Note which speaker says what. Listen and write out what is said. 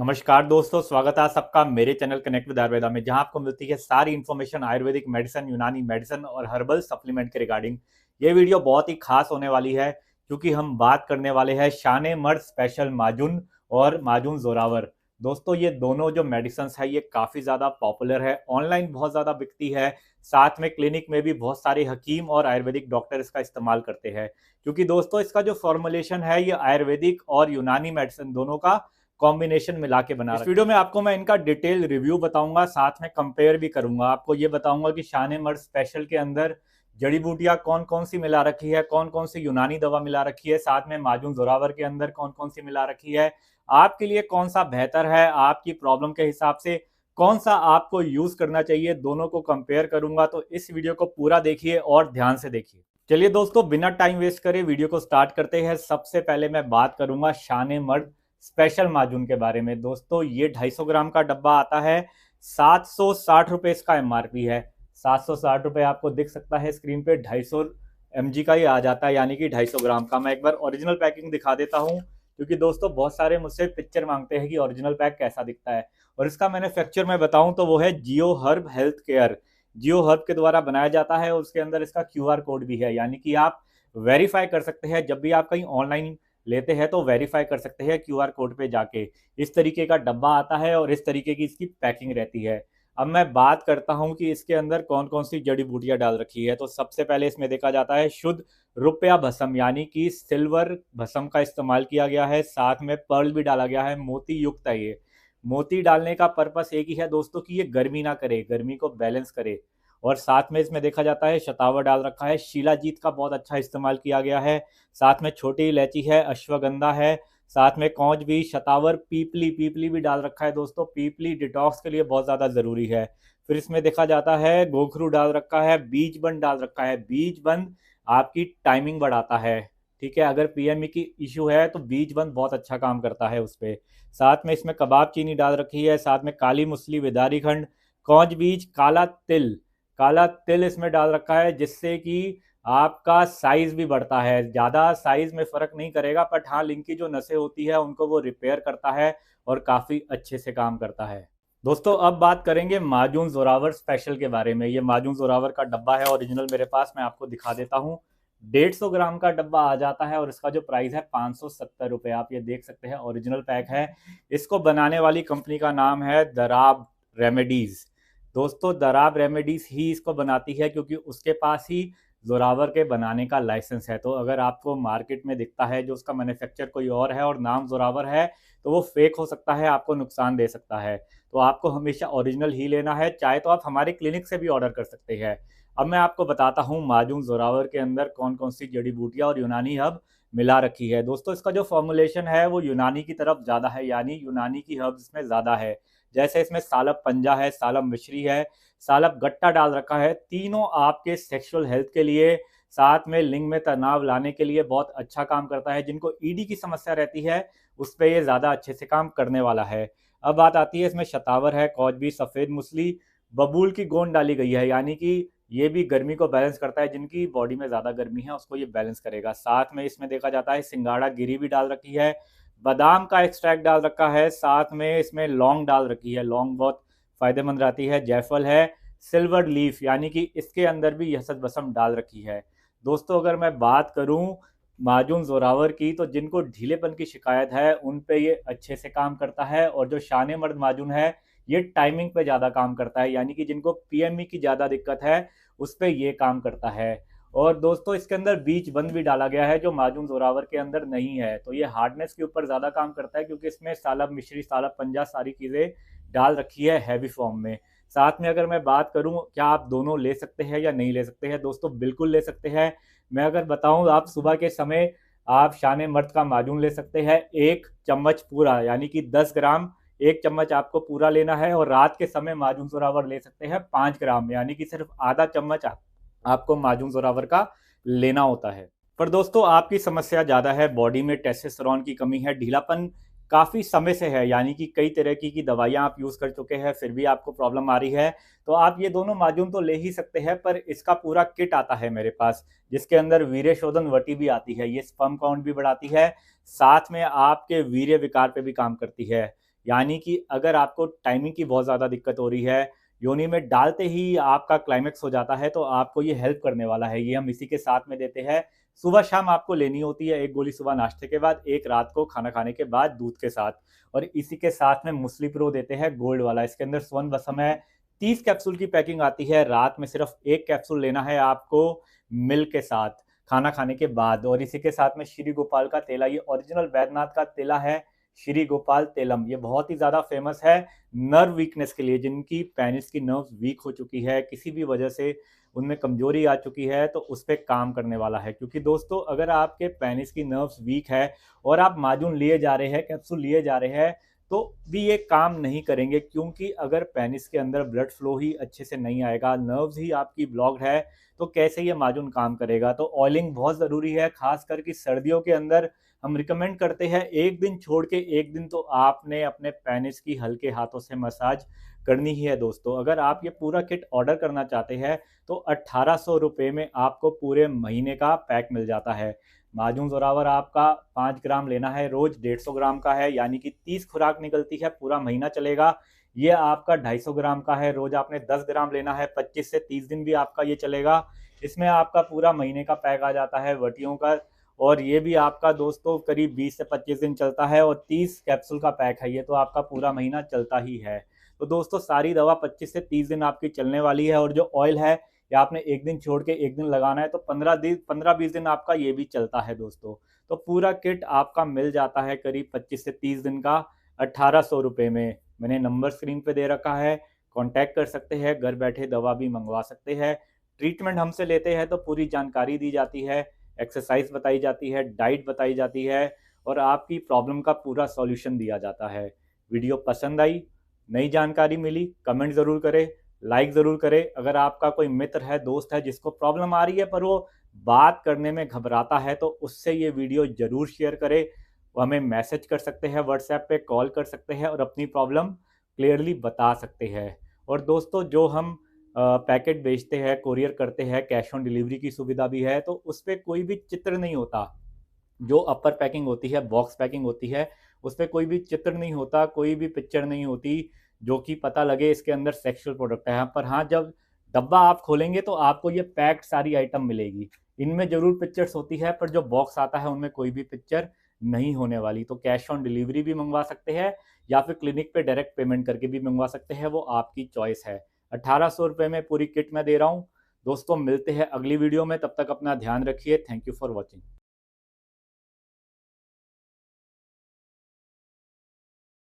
Speaker 1: नमस्कार दोस्तों, स्वागत है आप सबका मेरे चैनल कनेक्ट विद आयुर्वेदा में, जहां आपको मिलती है सारी इन्फॉर्मेशन आयुर्वेदिक मेडिसिन, यूनानी मेडिसिन और हर्बल सप्लीमेंट के रिगार्डिंग। ये वीडियो बहुत ही खास होने वाली है क्योंकि हम बात करने वाले हैं शाने मर्द स्पेशल माजुन और माजुन जोरावर। दोस्तों, ये दोनों जो मेडिसिन है ये काफ़ी ज़्यादा पॉपुलर है, ऑनलाइन बहुत ज़्यादा बिकती है। साथ में क्लिनिक में भी बहुत सारे हकीम और आयुर्वेदिक डॉक्टर इसका इस्तेमाल करते हैं क्योंकि दोस्तों इसका जो फॉर्मुलेशन है ये आयुर्वेदिक और यूनानी मेडिसिन दोनों का कॉम्बिनेशन मिला के बना। इस वीडियो में आपको मैं इनका डिटेल रिव्यू बताऊंगा, साथ में कंपेयर भी करूंगा। आपको ये बताऊंगा कि शाने मर्द स्पेशल के अंदर जड़ी बूटियां कौन कौन सी मिला रखी है, कौन कौन सी यूनानी दवा मिला रखी है, साथ में माजुन जोरावर के अंदर कौन कौन सी मिला रखी है, आपके लिए कौन सा बेहतर है, आपकी प्रॉब्लम के हिसाब से कौन सा आपको यूज करना चाहिए, दोनों को कंपेयर करूंगा। तो इस वीडियो को पूरा देखिए और ध्यान से देखिए। चलिए दोस्तों, बिना टाइम वेस्ट करे वीडियो को स्टार्ट करते हैं। सबसे पहले मैं बात करूंगा शाने मर्द स्पेशल माजून के बारे में। दोस्तों, ये 250 ग्राम का डब्बा आता है, 760 रुपए इसका एमआरपी है। 760 रुपए आपको दिख सकता है स्क्रीन पे, 250 mg का ही आ जाता है, यानी कि 250 ग्राम का। मैं एक बार ओरिजिनल पैकिंग दिखा देता हूँ क्योंकि दोस्तों बहुत सारे मुझसे पिक्चर मांगते हैं कि ओरिजिनल पैक कैसा दिखता है। और इसका मैन्युफैक्चर मैं बताऊं तो वो है जियो हर्ब हेल्थ केयर। जियो हर्ब के द्वारा बनाया जाता है और उसके अंदर इसका क्यूआर कोड भी है, यानी कि आप वेरीफाई कर सकते हैं। जब भी आप कहीं ऑनलाइन लेते हैं तो वेरीफाई कर सकते हैं क्यूआर कोड पे जाके। इस तरीके का डब्बा आता है और इस तरीके की इसकी पैकिंग रहती है। अब मैं बात करता हूं कि इसके अंदर कौन कौन सी जड़ी बूटियां डाल रखी है। तो सबसे पहले इसमें देखा जाता है शुद्ध रुपया भस्म, यानी कि सिल्वर भस्म का इस्तेमाल किया गया है। साथ में पर्ल भी डाला गया है, मोती युक्त है ये। मोती डालने का पर्पस एक ही है दोस्तों कि ये गर्मी ना करे, गर्मी को बैलेंस करे। और साथ में इसमें देखा जाता है शतावर डाल रखा है, शिलाजीत का बहुत अच्छा इस्तेमाल किया गया है। साथ में छोटी इलायची है, अश्वगंधा है, साथ में कौज भी, शतावर, पीपली, पीपली भी डाल रखा है। दोस्तों, पीपली डिटॉक्स के लिए बहुत ज़्यादा ज़रूरी है। फिर इसमें देखा जाता है गोखरू डाल रखा है, बीज बंद डाल रखा है। बीज बंद आपकी टाइमिंग बढ़ाता है, ठीक है। अगर पीएमई की इशू है तो बीज बंद बहुत अच्छा काम करता है उस पर। साथ में इसमें कबाब चीनी डाल रखी है, साथ में काली मुसली, विदारी खंड, कौज बीज, काला तिल, काला तिल इसमें डाल रखा है, जिससे कि आपका साइज भी बढ़ता है। ज़्यादा साइज में फ़र्क नहीं करेगा, बट हाँ, लिंक की जो नसें होती है उनको वो रिपेयर करता है और काफ़ी अच्छे से काम करता है। दोस्तों, अब बात करेंगे माजून जोरावर स्पेशल के बारे में। ये माजून जोरावर का डब्बा है ओरिजिनल मेरे पास, मैं आपको दिखा देता हूँ। 150 ग्राम का डब्बा आ जाता है और इसका जो प्राइस है 570 रुपये। आप ये देख सकते हैं, ओरिजिनल पैक है। इसको बनाने वाली कंपनी का नाम है दराब रेमेडीज़। दोस्तों, दराब रेमेडीज ही इसको बनाती है क्योंकि उसके पास ही जोरावर के बनाने का लाइसेंस है। तो अगर आपको मार्केट में दिखता है जो उसका मैन्युफैक्चर कोई और है और नाम जोरावर है, तो वो फेक हो सकता है, आपको नुकसान दे सकता है। तो आपको हमेशा ओरिजिनल ही लेना है। चाहे तो आप हमारे क्लिनिक से भी ऑर्डर कर सकते हैं। अब मैं आपको बताता हूँ माजून जोरावर के अंदर कौन कौन सी जड़ी बूटियाँ और यूनानी हर्ब मिला रखी है। दोस्तों, इसका जो फॉर्मुलेशन है वो यूनानी की तरफ ज़्यादा है, यानी यूनानी की हर्ब्स इसमें ज़्यादा है। जैसे इसमें सालब पंजा है, सालब मिश्री है, सालब गट्टा डाल रखा है। तीनों आपके सेक्सुअल हेल्थ के लिए, साथ में लिंग में तनाव लाने के लिए बहुत अच्छा काम करता है। जिनको ईडी की समस्या रहती है उस पर ये ज़्यादा अच्छे से काम करने वाला है। अब बात आती है, इसमें शतावर है, कौजबी, सफ़ेद मुसली, बबूल की गोंद डाली गई है, यानी कि ये भी गर्मी को बैलेंस करता है। जिनकी बॉडी में ज़्यादा गर्मी है उसको ये बैलेंस करेगा। साथ में इसमें देखा जाता है सिंगाड़ा गिरी भी डाल रखी है, बादाम का एक्सट्रैक्ट डाल रखा है, साथ में इसमें लौंग डाल रखी है। लौंग बहुत फायदेमंद रहती है। जायफल है, सिल्वर लीफ, यानी कि इसके अंदर भी यसद बसम डाल रखी है। दोस्तों, अगर मैं बात करूं माजून जोरावर की, तो जिनको ढीलेपन की शिकायत है उन पे ये अच्छे से काम करता है। और जो शाने मर्द माजून है ये टाइमिंग पे ज़्यादा काम करता है, यानी कि जिनको पीएमई की ज़्यादा दिक्कत है उस पर ये काम करता है। और दोस्तों, इसके अंदर बीज बंद भी डाला गया है जो माजून जोरावर के अंदर नहीं है। तो ये हार्डनेस के ऊपर ज़्यादा काम करता है क्योंकि इसमें सालब मिश्री, सालब पंजा सारी चीज़ें डाल रखी है हैवी फॉर्म में। साथ में अगर मैं बात करूं क्या आप दोनों ले सकते हैं या नहीं ले सकते हैं, दोस्तों बिल्कुल ले सकते हैं। मैं अगर बताऊं, आप सुबह के समय आप शाने मर्द का माजून ले सकते हैं, 1 चम्मच पूरा, यानी कि 10 ग्राम, 1 चम्मच आपको पूरा लेना है। और रात के समय माजून जोरावर ले सकते हैं 5 ग्राम, यानी कि सिर्फ आधा चम्मच आपको माजून जोरावर का लेना होता है। पर दोस्तों, आपकी समस्या ज़्यादा है, बॉडी में टेस्टोस्टेरोन की कमी है, ढीलापन काफ़ी समय से है, यानी कि कई तरह की दवाइयाँ आप यूज़ कर चुके हैं फिर भी आपको प्रॉब्लम आ रही है, तो आप ये दोनों माजून तो ले ही सकते हैं। पर इसका पूरा किट आता है मेरे पास, जिसके अंदर वीर्य शोधन वटी भी आती है। ये स्पर्म काउंट भी बढ़ाती है, साथ में आपके वीर्य विकार पे भी काम करती है। यानी कि अगर आपको टाइमिंग की बहुत ज़्यादा दिक्कत हो रही है, योनि में डालते ही आपका क्लाइमेक्स हो जाता है, तो आपको ये हेल्प करने वाला है। ये हम इसी के साथ में देते हैं। सुबह शाम आपको लेनी होती है, 1 गोली सुबह नाश्ते के बाद, 1 रात को खाना खाने के बाद दूध के साथ। और इसी के साथ में मुस्ली प्रो देते हैं गोल्ड वाला। इसके अंदर स्वर्ण बसम है। 30 कैप्सूल की पैकिंग आती है। रात में सिर्फ 1 कैप्सूल लेना है आपको मिल्क के साथ खाना खाने के बाद। और इसी के साथ में श्री गोपाल का तेला, ये ओरिजिनल बैद्यनाथ का तेला है, श्री गोपाल तेलम। ये बहुत ही ज़्यादा फेमस है नर्व वीकनेस के लिए। जिनकी पेनिस की नर्व्स वीक हो चुकी है, किसी भी वजह से उनमें कमजोरी आ चुकी है, तो उस पर काम करने वाला है। क्योंकि दोस्तों अगर आपके पेनिस की नर्व्स वीक है और आप माजून लिए जा रहे हैं, कैप्सूल लिए जा रहे हैं, तो भी ये काम नहीं करेंगे। क्योंकि अगर पेनिस के अंदर ब्लड फ्लो ही अच्छे से नहीं आएगा, नर्व्स ही आपकी ब्लॉक्ड है, तो कैसे ये माजून काम करेगा। तो ऑयलिंग बहुत ज़रूरी है, खासकर कि सर्दियों के अंदर हम रिकमेंड करते हैं 1 दिन छोड़ के 1 दिन तो आपने अपने पेनिस की हल्के हाथों से मसाज करनी ही है दोस्तों। अगर आप ये पूरा किट ऑर्डर करना चाहते हैं तो 1800 रुपये में आपको पूरे महीने का पैक मिल जाता है। माजून जोरावर आपका 5 ग्राम लेना है रोज, 150 ग्राम का है, यानी कि 30 खुराक निकलती है, पूरा महीना चलेगा। ये आपका 250 ग्राम का है, रोज आपने 10 ग्राम लेना है, 25 से 30 दिन भी आपका ये चलेगा। इसमें आपका पूरा महीने का पैक आ जाता है वटियों का। और ये भी आपका दोस्तों करीब 20 से 25 दिन चलता है, और 30 कैप्सूल का पैक है ये, तो आपका पूरा महीना चलता ही है। तो दोस्तों सारी दवा 25 से 30 दिन आपकी चलने वाली है। और जो ऑयल है ये आपने 1 दिन छोड़ के 1 दिन लगाना है, तो 15-20 दिन आपका ये भी चलता है दोस्तों। तो पूरा किट आपका मिल जाता है करीब 25 से 30 दिन का 1800 रुपये में। मैंने नंबर स्क्रीन पे दे रखा है, कांटेक्ट कर सकते हैं, घर बैठे दवा भी मंगवा सकते हैं। ट्रीटमेंट हमसे लेते हैं तो पूरी जानकारी दी जाती है, एक्सरसाइज बताई जाती है, डाइट बताई जाती है, और आपकी प्रॉब्लम का पूरा सॉल्यूशन दिया जाता है। वीडियो पसंद आई, नई जानकारी मिली, कमेंट ज़रूर करें, लाइक ज़रूर करें। अगर आपका कोई मित्र है, दोस्त है जिसको प्रॉब्लम आ रही है पर वो बात करने में घबराता है, तो उससे ये वीडियो ज़रूर शेयर करें। वो हमें मैसेज कर सकते हैं, व्हाट्सएप पे कॉल कर सकते हैं और अपनी प्रॉब्लम क्लियरली बता सकते हैं। और दोस्तों जो हम पैकेट बेचते हैं, कोरियर करते हैं, कैश ऑन डिलीवरी की सुविधा भी है, तो उस पर कोई भी चित्र नहीं होता। जो अपर पैकिंग होती है, बॉक्स पैकिंग होती है, उस पर कोई भी चित्र नहीं होता, कोई भी पिक्चर नहीं होती जो कि पता लगे इसके अंदर सेक्सुअल प्रोडक्ट है। पर हाँ, जब डब्बा आप खोलेंगे तो आपको ये पैक्ड सारी आइटम मिलेगी। इनमें जरूर पिक्चर्स होती है, पर जो बॉक्स आता है उनमें कोई भी पिक्चर नहीं होने वाली। तो कैश ऑन डिलीवरी भी मंगवा सकते हैं, या फिर क्लिनिक पे डायरेक्ट पेमेंट करके भी मंगवा सकते हैं, वो आपकी चॉइस है। 1800 रुपये में पूरी किट मैं दे रहा हूँ। दोस्तों मिलते हैं अगली वीडियो में, तब तक अपना ध्यान रखिए। Thank you for watching.